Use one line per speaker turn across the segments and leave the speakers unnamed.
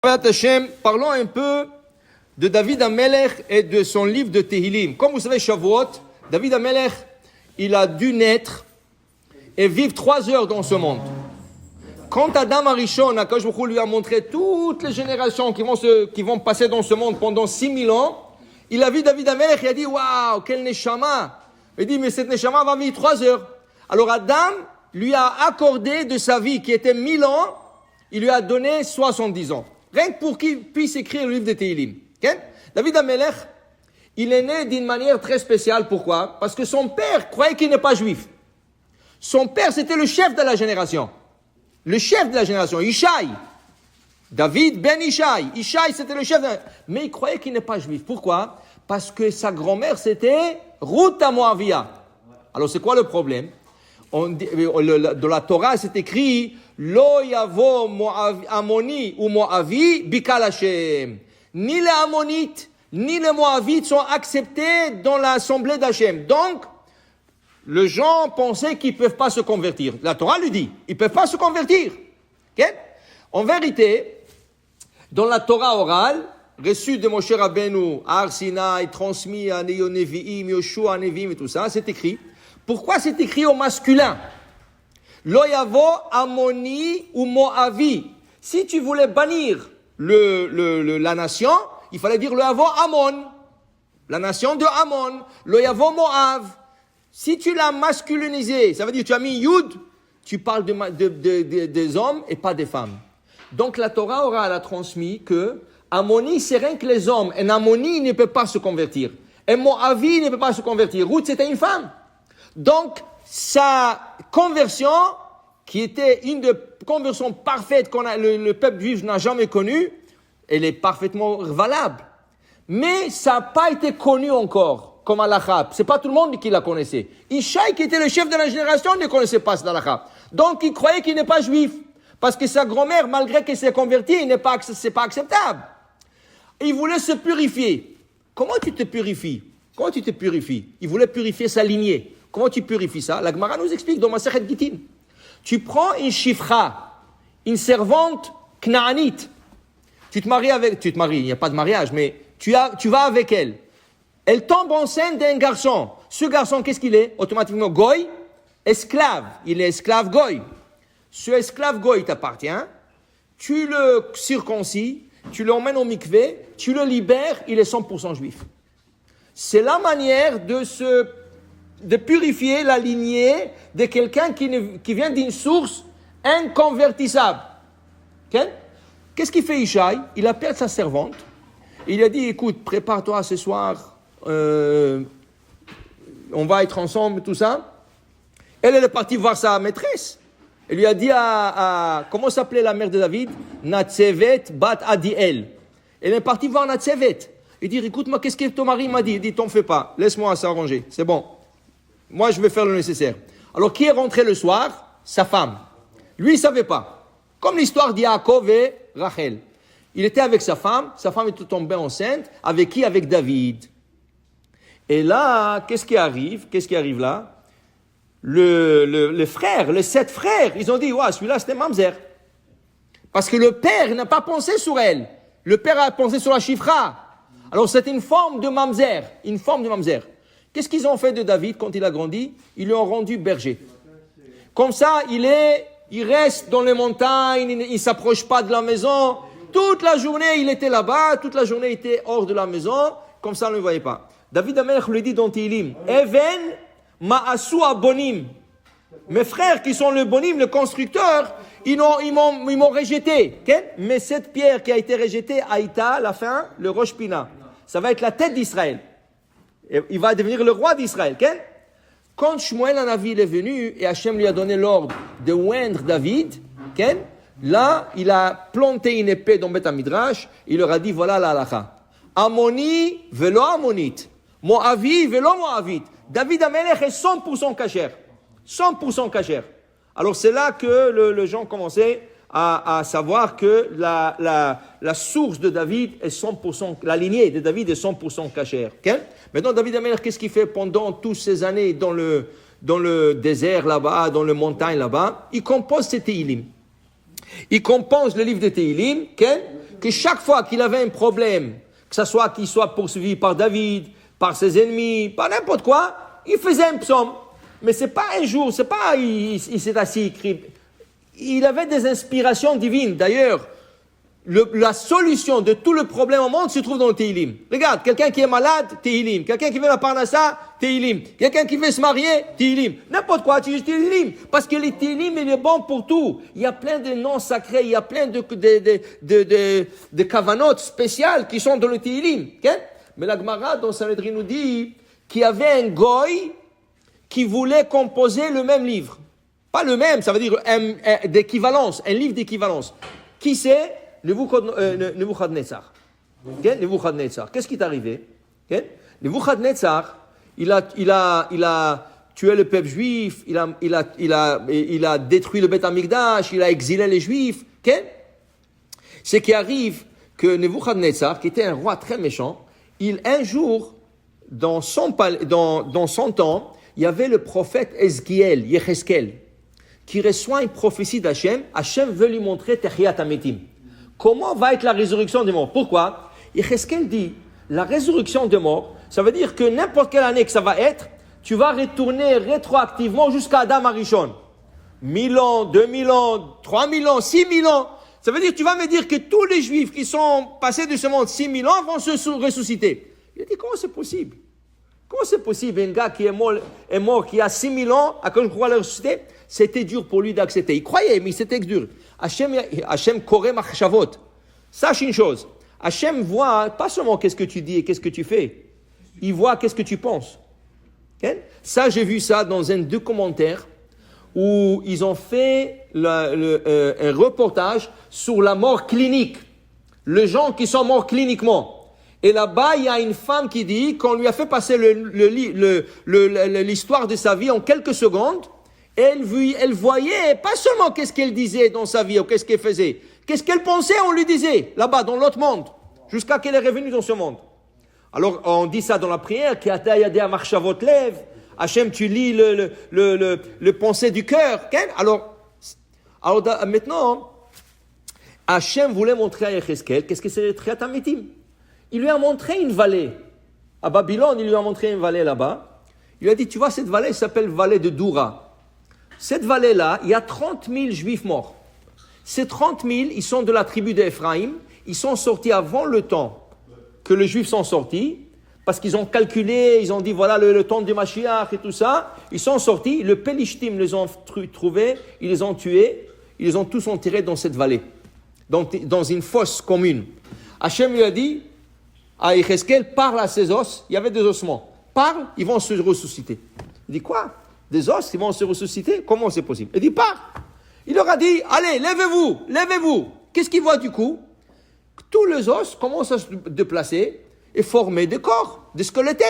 Parlons un peu de David HaMelech et de son livre de Tehillim. Comme vous savez, Shavuot, David HaMelech, il a dû naître et vivre 3 heures dans ce monde. Quand Adam Arishon, Akadosh Baruch Hu lui a montré toutes les générations qui vont passer dans ce monde pendant 6000 ans, il a vu David HaMelech et il a dit « Waouh, quel neshama !» Il dit « Mais cette neshama va vivre 3 heures. » Alors Adam lui a accordé de sa vie qui était 1000 ans, il lui a donné 70 ans. Rien que pour qu'il puisse écrire le livre de Tehillim. Okay? David HaMelech, il est né d'une manière très spéciale. Pourquoi? Parce que son père croyait qu'il n'est pas juif. Son père, c'était le chef de la génération. Le chef de la génération, Ishaï. David ben Ishaï. Ishaï, c'était le chef. Mais il croyait qu'il n'est pas juif. Pourquoi? Parce que sa grand-mère, c'était Ruth HaMoavia. Alors, c'est quoi le problème? Dans la Torah, c'est écrit Lo yavo Amoni ou Moavi bikal Hashem. Ni les Ammonites, ni les Moavites sont acceptés dans l'assemblée d'Hachem. Donc, les gens pensaient qu'ils ne peuvent pas se convertir. La Torah lui dit, ils ne peuvent pas se convertir. Okay? En vérité, dans la Torah orale, reçue de Moshe Rabbeinu, à Har Sinaï, transmis à Nevi'im, Yoshua, Nevi'im et tout ça, c'est écrit. Pourquoi c'est écrit au masculin? Lo yavo Amoni ou Moavi. Si tu voulais bannir la nation, il fallait dire Lo yavo Amon. La nation de Amon. Lo yavo Moav. Si tu l'as masculinisé, ça veut dire tu as mis Yud, tu parles des hommes et pas des femmes. Donc la Torah orale a transmis que Ammoni, c'est rien que les hommes. Un Ammoni ne peut pas se convertir. Un Moavi ne peut pas se convertir. Ruth, c'était une femme. Donc, sa conversion, qui était une des conversions parfaites que le peuple juif n'a jamais connue, elle est parfaitement valable. Mais ça n'a pas été connu encore, comme halakha. C'est pas tout le monde qui la connaissait. Ishaï, qui était le chef de la génération, ne connaissait pas cette halakha. Donc, il croyait qu'il n'est pas juif. Parce que sa grand-mère, malgré qu'elle s'est convertie, c'est pas acceptable. Il voulait se purifier. Comment tu te purifies? Comment tu te purifies? Il voulait purifier sa lignée. Comment tu purifies ça? La Gemara nous explique dans Masechet Gittin. Tu prends une shifra, une servante knaanite. Tu te maries, il n'y a pas de mariage, mais tu vas avec elle. Elle tombe enceinte d'un garçon. Ce garçon, qu'est-ce qu'il est? Automatiquement, goy, esclave. Il est esclave goy. Ce esclave goy t'appartient. Tu le circoncis, tu l'emmènes au mikvé, tu le libères, il est 100% juif. C'est la manière de purifier la lignée de quelqu'un qui vient d'une source inconvertissable. Okay? Qu'est-ce qu'il fait Ishaï? Il appelle sa servante. Il a dit, écoute, prépare-toi ce soir, on va être ensemble, tout ça. Elle est partie voir sa maîtresse. Elle lui a dit comment s'appelait la mère de David? Natsevet bat Adiel. Elle est partie voir Natsevet. Il dit, écoute-moi, qu'est-ce que ton mari m'a dit? Il dit, t'en fais pas, laisse-moi s'arranger, c'est bon. Moi, je vais faire le nécessaire. Alors, qui est rentré le soir? Sa femme. Lui, il ne savait pas. Comme l'histoire d'Yaakov et Rachel. Il était avec sa femme était tombée enceinte. Avec qui? Avec David. Et là, qu'est-ce qui arrive là? Les frères, les 7 frères, ils ont dit, ouais, celui-là, c'était Mamzer. Parce que le père n'a pas pensé sur elle. Le père a pensé sur la chifra. Alors, c'est une forme de Mamzer. Qu'est-ce qu'ils ont fait de David quand il a grandi? Ils lui ont rendu berger. Comme ça, il reste dans les montagnes, il ne s'approche pas de la maison. Toute la journée, il était là-bas, toute la journée, il était hors de la maison. Comme ça, on ne le voyait pas. David HaMelech lui dit dans Tehillim, Even ma'asu abonim. Mes frères qui sont le bonim, le constructeur, ils m'ont rejeté. Okay? Mais cette pierre qui a été rejetée, Aïta, à la fin, le Rosh Pina. Ça va être la tête d'Israël. Et il va devenir le roi d'Israël. Okay? Quand Shmuel Hanavi est venu et Hachem lui a donné l'ordre de oindre David, okay? Là, il a planté une épée dans Beth Midrash. Il leur a dit, voilà la halakha. Ammoni velo ammonite. Moavi velo moavite. David HaMelech est 100% kasher. 100% kasher. Alors c'est là que les gens commençaient à savoir que la source de David est 100%, la lignée de David est 100% kasher. Okay? Maintenant, David HaMelech, qu'est-ce qu'il fait pendant toutes ces années dans le désert là-bas, dans les montagnes là-bas? Il compose ses Tehillim. Il compose le livre de Tehillim, okay? que chaque fois qu'il avait un problème, que ce soit qu'il soit poursuivi par David, par ses ennemis, par n'importe quoi, il faisait un psaume. Mais c'est pas un jour, c'est pas il s'est assis écrit. Il avait des inspirations divines. D'ailleurs, la solution de tout le problème au monde se trouve dans le Tehillim. Regarde, quelqu'un qui est malade, Tehillim. Quelqu'un qui veut la parnassa, Tehillim. Quelqu'un qui veut se marier, Tehillim. N'importe quoi, tu dis Tehillim. Parce que le Tehillim, il est bon pour tout. Il y a plein de noms sacrés, il y a plein de kavanotes spéciales qui sont dans le Tehillim. Okay? Mais la Gemara dans Sanhedrin nous dit qu'il y avait un goy qui voulait composer le même livre. Pas le même, ça veut dire d'équivalence, un livre d'équivalence. Qui c'est? Nebuchadnezzar. Okay? Nebuchadnezzar. Qu'est-ce qui est arrivé? Okay? Nebuchadnezzar, il a tué le peuple juif, il a détruit le Beth Amikdash, il a exilé les juifs. Okay? Ce qui arrive que Nebuchadnezzar, qui était un roi très méchant, un jour, dans son temps, il y avait le prophète Yecheskel, qui reçoit une prophétie d'Hachem. Hachem veut lui montrer Techiyat Hametim. Comment va être la résurrection des morts? Pourquoi? Yecheskel dit, la résurrection des morts, ça veut dire que n'importe quelle année que ça va être, tu vas retourner rétroactivement jusqu'à Adam Arishon. 1000 ans, 2000 ans, 3000 ans, 6000 ans. Ça veut dire que tu vas me dire que tous les juifs qui sont passés de ce monde 6000 ans vont se ressusciter. Il a dit, comment c'est possible? Comment c'est possible? Un gars qui est mort qui a 6000 ans, à cause de croire le ressusciter, c'était dur pour lui d'accepter. Il croyait, mais c'était dur. Hachem koreh machshavot. Sache une chose. Hachem voit pas seulement qu'est-ce que tu dis et qu'est-ce que tu fais. Il voit qu'est-ce que tu penses. Okay? Ça, j'ai vu ça dans un documentaire où ils ont fait un reportage sur la mort clinique. Les gens qui sont morts cliniquement. Et là-bas, il y a une femme qui dit qu'on lui a fait passer l'histoire de sa vie en quelques secondes. Et elle voyait pas seulement qu'est-ce qu'elle disait dans sa vie ou qu'est-ce qu'elle faisait. Qu'est-ce qu'elle pensait, on lui disait, là-bas, dans l'autre monde. Jusqu'à qu'elle est revenue dans ce monde. Alors, on dit ça dans la prière, qui a yadé à marchavot lev. Hachem, tu lis le pensée du cœur. Alors, maintenant, Hachem voulait montrer à Yecheskel qu'est-ce que c'est le Techiyat Hametim. Il lui a montré une vallée. À Babylone, il lui a montré une vallée là-bas. Il lui a dit, tu vois, cette vallée s'appelle vallée de Doura. Cette vallée-là, il y a 30 000 juifs morts. Ces 30 000, ils sont de la tribu d'Ephraïm. Ils sont sortis avant le temps que les juifs sont sortis. Parce qu'ils ont calculé, ils ont dit, voilà le temps du Mashiach et tout ça. Ils sont sortis, le Pelishtim les ont trouvés, ils les ont tués. Ils les ont tous enterrés dans cette vallée. Dans une fosse commune. Hachem lui a dit, à Yecheskel, parle à ces os, il y avait des ossements. Parle, ils vont se ressusciter. Il dit quoi? Des os, ils vont se ressusciter? Comment c'est possible? Il dit, parle. Il leur a dit, allez, levez-vous, levez-vous. Qu'est-ce qu'il voit du coup? Tous les os commencent à se déplacer et former des corps, des squelettes.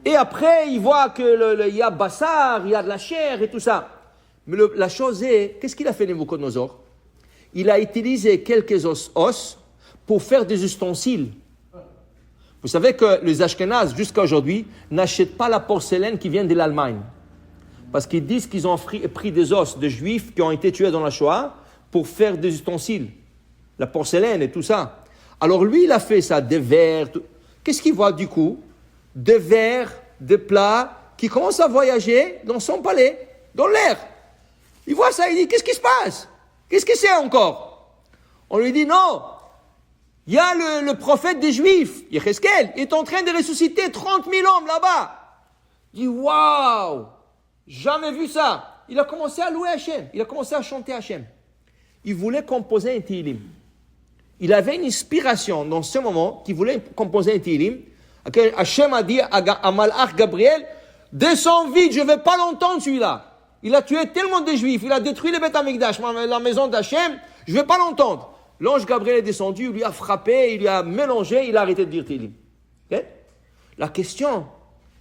Et après, il voit qu'il y a bassar, il y a de la chair et tout ça. Mais la chose est, qu'est-ce qu'il a fait Nebuchadnezzar? Il a utilisé quelques os pour faire des ustensiles. Vous savez que les Ashkénazes, jusqu'à aujourd'hui, n'achètent pas la porcelaine qui vient de l'Allemagne. Parce qu'ils disent qu'ils ont pris des os de juifs qui ont été tués dans la Shoah pour faire des ustensiles. La porcelaine et tout ça. Alors lui, il a fait ça, des verres. Qu'est-ce qu'il voit du coup? Des verres, des plats qui commencent à voyager dans son palais, dans l'air. Il voit ça, il dit, qu'est-ce qui se passe? Qu'est-ce que c'est encore? On lui dit, non. Il y a le prophète des Juifs, Yecheskel, il est en train de ressusciter 30 000 hommes là-bas. Il dit, waouh, jamais vu ça. Il a commencé à louer Hachem, il a commencé à chanter Hachem. Il voulait composer un Tehillim. Il avait une inspiration dans ce moment qu'il voulait composer un Tehillim. Hachem a dit à Malach Gabriel, descends vite, je ne vais pas l'entendre celui-là. Il a tué tellement de Juifs, il a détruit le Beth Amikdash, la maison d'Hachem, je ne vais pas l'entendre. L'ange Gabriel est descendu, il lui a frappé, il lui a mélangé, il a arrêté de dire Tehillim. Okay? La question,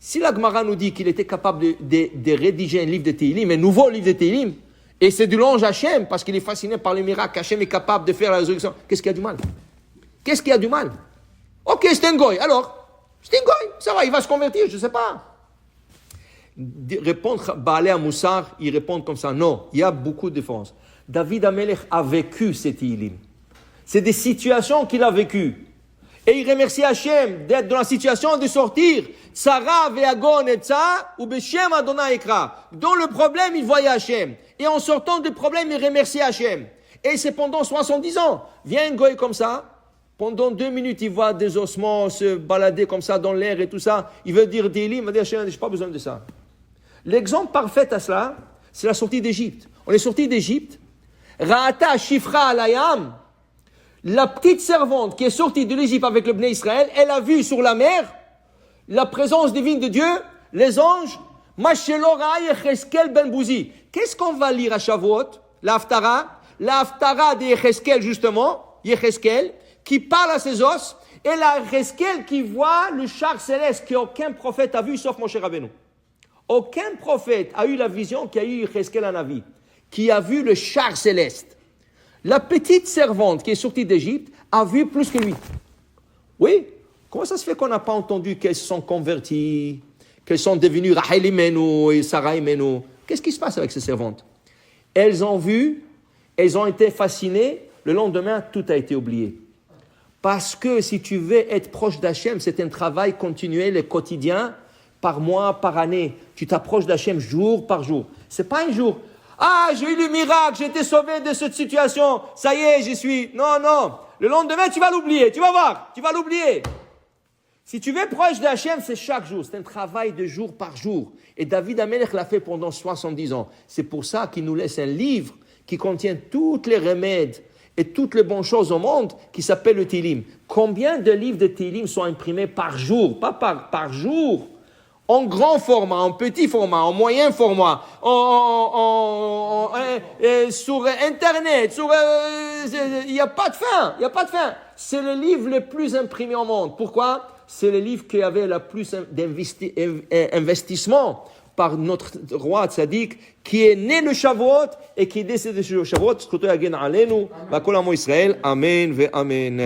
si la Gemara nous dit qu'il était capable de rédiger un livre de Tehillim, un nouveau livre de Tehillim, et c'est de l'ange Hachem, parce qu'il est fasciné par les miracles, Hachem est capable de faire la résurrection, qu'est-ce qu'il y a du mal? Qu'est-ce qu'il y a du mal? Ok, c'est un goy, alors, c'est un goy, ça va, il va se convertir, je ne sais pas. Répondre Baalé à Moussar, ils répondent comme ça, non, il y a beaucoup de différences. David Amelech a vécu ces Tehillim. C'est des situations qu'il a vécues. Et il remercie Hachem d'être dans la situation de sortir. Sarah ve'agon etza ou beshem Adonai ekra. Dans le problème, il voyait Hachem. Et en sortant du problème, il remercie Hachem. Et c'est pendant 70 ans. Vient un goy comme ça. Pendant 2 minutes, il voit des ossements se balader comme ça dans l'air et tout ça. Il veut dire Télim, il va dire Hachem, je n'ai pas besoin de ça. L'exemple parfait à cela, c'est la sortie d'Égypte. On est sorti d'Égypte. Ra'ata shifra alayam. La petite servante qui est sortie de l'Égypte avec le Bnei Israël, elle a vu sur la mer la présence divine de Dieu, les anges. Mashelora Yecheskel ben Bouzi. Qu'est-ce qu'on va lire à Shavuot? La Haftara de Yecheskel justement, Yecheskel, qui parle à ses os, et la Yecheskel qui voit le char céleste qu'aucun prophète a vu sauf Moshe Rabbeinu. Aucun prophète a eu la vision qu'a eu Yecheskel en Avi, qui a vu le char céleste. La petite servante qui est sortie d'Égypte a vu plus que lui. Oui, comment ça se fait qu'on n'a pas entendu qu'elles se sont converties, qu'elles sont devenues Rachel Imenu et Sarah Imenu? Qu'est-ce qui se passe avec ces servantes? Elles ont vu, elles ont été fascinées, le lendemain, tout a été oublié. Parce que si tu veux être proche d'Hachem, c'est un travail continuel et quotidien, par mois, par année. Tu t'approches d'Hachem jour par jour. C'est pas un jour. Ah, j'ai eu le miracle, j'ai été sauvé de cette situation. Ça y est, j'y suis. Non, non. Le lendemain, tu vas l'oublier. Tu vas voir, tu vas l'oublier. Si tu veux être proche d'Hachem, c'est chaque jour. C'est un travail de jour par jour. Et David Amelech l'a fait pendant 70 ans. C'est pour ça qu'il nous laisse un livre qui contient tous les remèdes et toutes les bonnes choses au monde qui s'appelle le Télim. Combien de livres de Télim sont imprimés par jour? Pas par jour. En grand format, en petit format, en moyen format, sur Internet, il n'y a pas de fin, il n'y a pas de fin. C'est le livre le plus imprimé au monde. Pourquoi? C'est le livre qui avait le plus d'investissement par notre roi tzaddik, qui est né le Shavuot et qui est décédé le Shavuot. Amen ve amen.